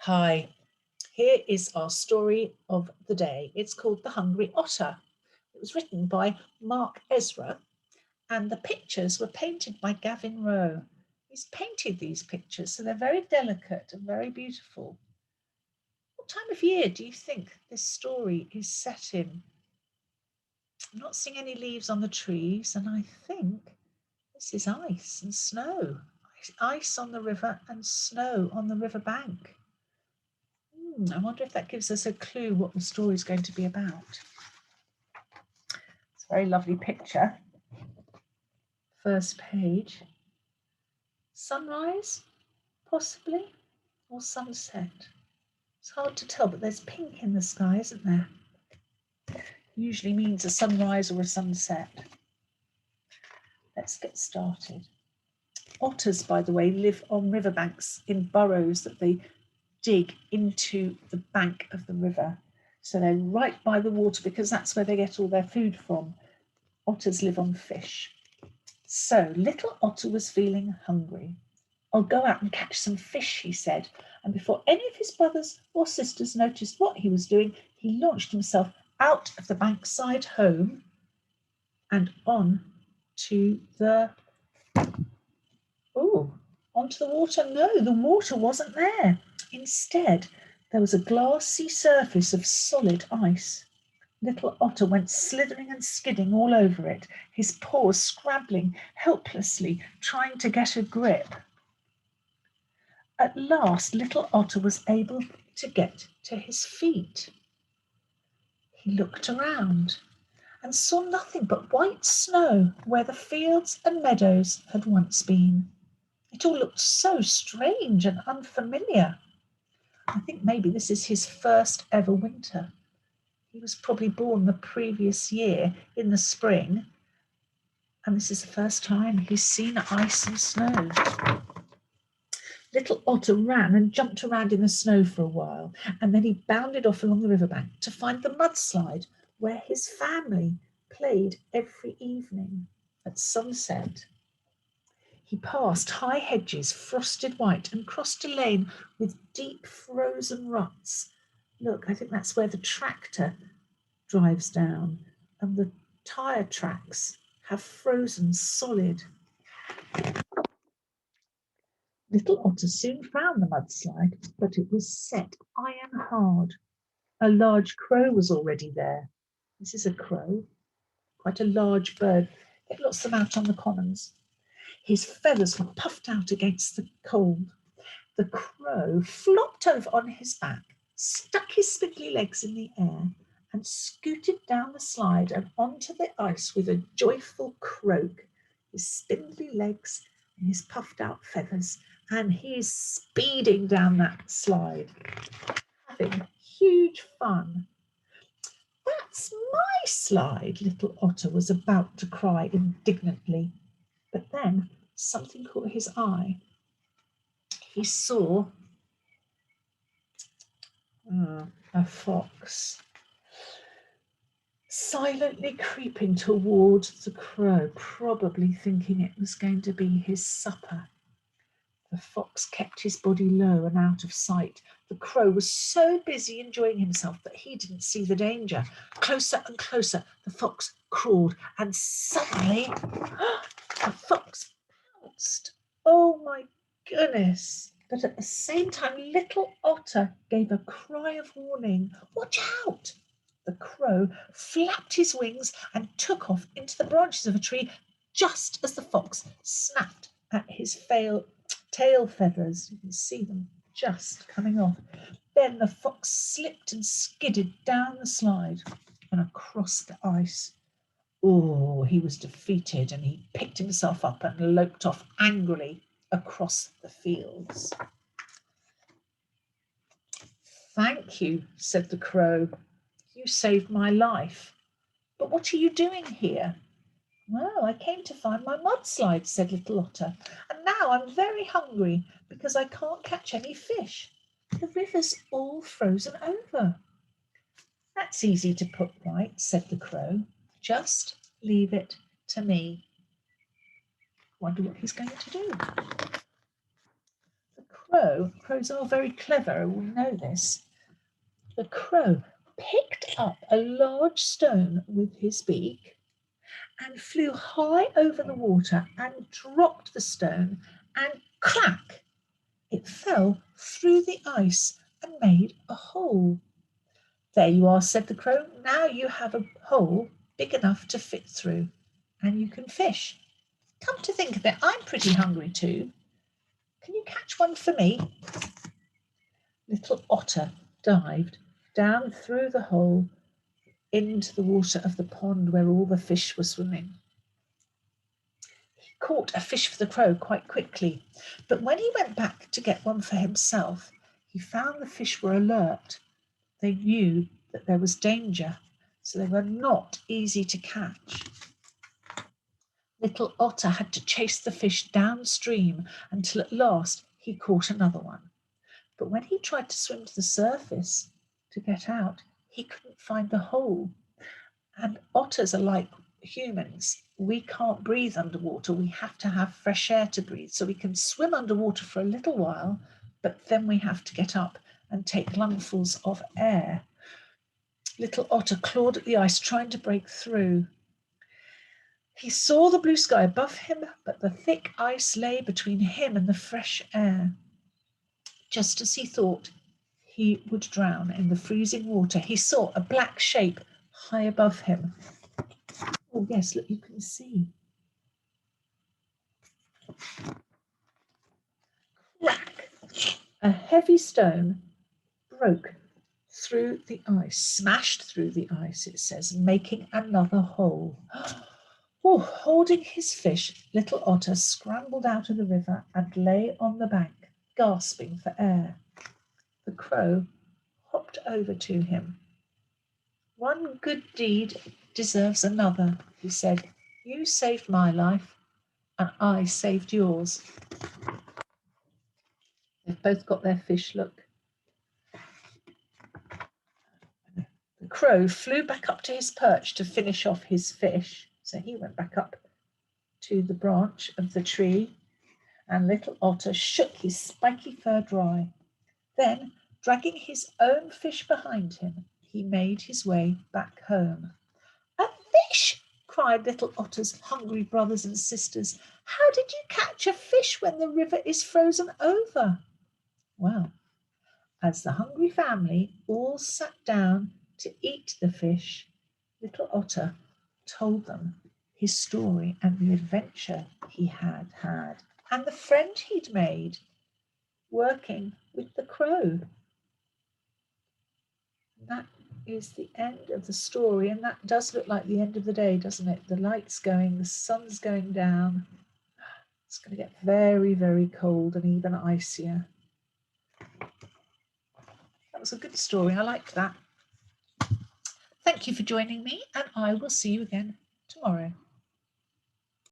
Hi, here is our story of the day. It's called The Hungry Otter. It was written by Ezra, and the pictures were painted by Gavin Rowe. He's painted these pictures, so they're very delicate and very beautiful. What time of year do you think this story is set in? I'm not seeing any leaves on the trees, and I think this is ice and snow. Ice on the river and snow on the river bank. I wonder if that gives us a clue what the story is going to be about. It's a very lovely picture. First page. Sunrise, possibly, or sunset. It's hard to tell, but there's pink in the sky, isn't there? Usually means a sunrise or a sunset. Let's get started. Otters, by the way, live on riverbanks in burrows that they dig into the bank of the river. So they're right by the water because that's where they get all their food from. Otters live on fish. So little Otter was feeling hungry. I'll go out and catch some fish, he said, and before any of his brothers or sisters noticed what he was doing, he launched himself out of the bankside home and onto the water. No, the water wasn't there. Instead, there was a glassy surface of solid ice. Little Otter went slithering and skidding all over it, his paws scrabbling helplessly, trying to get a grip. At last, little Otter was able to get to his feet. He looked around and saw nothing but white snow where the fields and meadows had once been. It all looked so strange and unfamiliar. I think maybe this is his first ever winter. He was probably born the previous year in the spring, and this is the first time he's seen ice and snow. Little Otter ran and jumped around in the snow for a while, and then he bounded off along the riverbank to find the mudslide where his family played every evening at sunset. He passed high hedges, frosted white, and crossed a lane with deep frozen ruts. Look, I think that's where the tractor drives down, and the tyre tracks have frozen solid. Little Otter soon found the mudslide, but it was set iron hard. A large crow was already there. This is a crow, quite a large bird. Get lots of them out on the commons. His feathers were puffed out against the cold. The crow flopped over on his back, stuck his spindly legs in the air, and scooted down the slide and onto the ice with a joyful croak, his spindly legs and his puffed out feathers, and he's speeding down that slide, having huge fun. That's my slide, little Otter was about to cry indignantly, but then something caught his eye. He saw a fox silently creeping towards the crow, probably thinking it was going to be his supper. The fox kept his body low and out of sight. The crow was so busy enjoying himself that he didn't see the danger. Closer and closer the fox crawled, and suddenly the fox pounced. Oh my goodness! But at the same time, little Otter gave a cry of warning. Watch out! The crow flapped his wings and took off into the branches of a tree just as the fox snapped at his tail feathers. You can see them just coming off. Then the fox slipped and skidded down the slide and across the ice. Oh, he was defeated, and he picked himself up and loped off angrily across the fields. Thank you, said the crow. You saved my life. But what are you doing here? Well, I came to find my mudslide, said little Otter, and now I'm very hungry because I can't catch any fish. The river's all frozen over. That's easy to put right, said the crow. Just leave it to me. Wonder what he's going to do. The crows are very clever, we know this. The crow picked up a large stone with his beak and flew high over the water and dropped the stone, and crack! It fell through the ice and made a hole. There you are, said the crow. Now you have a hole big enough to fit through, and you can fish. Come to think of it, I'm pretty hungry too. Can you catch one for me? Little Otter dived down through the hole into the water of the pond where all the fish were swimming. He caught a fish for the crow quite quickly, but when he went back to get one for himself, he found the fish were alert. They knew that there was danger, so they were not easy to catch. Little Otter had to chase the fish downstream until at last he caught another one. But when he tried to swim to the surface to get out, he couldn't find the hole. And otters are like humans. We can't breathe underwater. We have to have fresh air to breathe. So we can swim underwater for a little while, but then we have to get up and take lungfuls of air. Little Otter clawed at the ice, trying to break through. He saw the blue sky above him, but the thick ice lay between him and the fresh air. Just as he thought he would drown in the freezing water, he saw a black shape high above him. Oh, yes, look, you can see. Crack! A heavy stone broke through the ice, smashed through the ice, it says, making another hole. Oh, holding his fish, little Otter scrambled out of the river and lay on the bank, gasping for air. The crow hopped over to him. One good deed deserves another, he said. You saved my life, and I saved yours. They've both got their fish, look. The crow flew back up to his perch to finish off his fish. So he went back up to the branch of the tree, and little Otter shook his spiky fur dry. Then, dragging his own fish behind him, he made his way back home. A fish! Cried little Otter's hungry brothers and sisters. How did you catch a fish when the river is frozen over? Well, as the hungry family all sat down to eat the fish, little Otter told them his story and the adventure he had had and the friend he'd made working with the crow. That is the end of the story, and that does look like the end of the day, doesn't it? The light's going, the sun's going down. It's going to get very, very cold and even icier. That was a good story. I liked that. Thank you for joining me, and I will see you again tomorrow.